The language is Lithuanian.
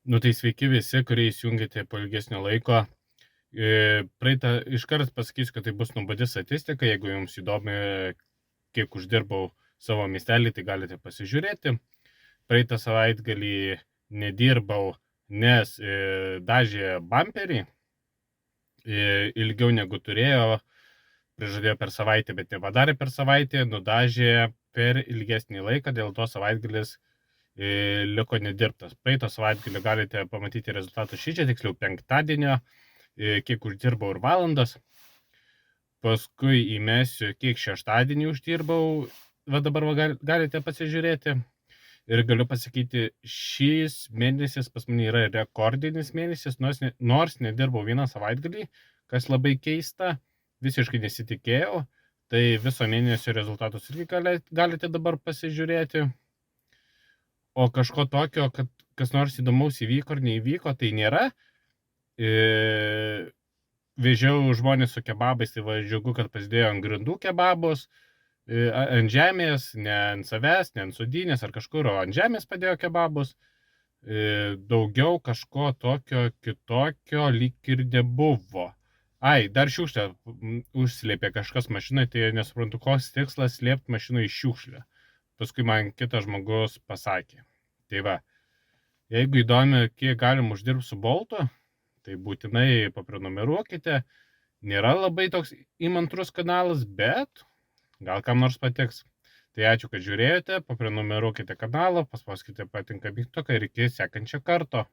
Nu tai sveiki visi, kurie įsijungėte po ilgesnio laiko. Praeitą iškart pasakysiu, kad tai bus nuobodi statistika. Jeigu jums įdomi, kiek uždirbau savo miestelį, tai galite pasižiūrėti. Praeitą savaitgalį nedirbau, nes dažė bumperį ilgiau negu turėjo. Prižadėjo per savaitę, bet nepadarė per savaitę, nudažė per ilgesnį laiką, dėl to savaitgalis liko nedirbtas. Praeito savaitgalį galite pamatyti rezultatus šičia, tiksliau penktadienio, kiek uždirbau ir valandas. Paskui įmesiu, kiek šeštadienį uždirbau, va dabar galite pasižiūrėti. Ir galiu pasakyti, šis mėnesis pas mane yra rekordinis mėnesis, nors nedirbau vieną savaitgalį, kas labai keista, visiškai nesitikėjau. Tai viso mėnesio rezultatus irgi galite dabar pasižiūrėti. O kažko tokio, kad kas nors įdomaus įvyko ar neįvyko, tai nėra. Vežiau žmonės su kebabais, tai va džiugu, kad pasidėjo ant grindų kebabus, ant žemės, ne ant savęs, ne ant sudynės ar kažkur, o ant žemės padėjo kebabus. Daugiau kažko tokio kitokio lyg ir nebuvo. Ai, dar šiukšlę užslėpė kažkas mašinai, tai nesuprantu, koks tikslas slėpti mašiną iš šiukšlę. Paskui man kitas žmogus pasakė. Tai va, jeigu įdomi, kiek galim uždirbti su Boltu, tai būtinai paprenumeruokite. Nėra labai toks įmantrus kanalas, bet gal kam nors patiks. Tai ačiū, kad žiūrėjote, paprenumeruokite kanalą, paspauskite patinka mygtuką ir iki sekančio karto.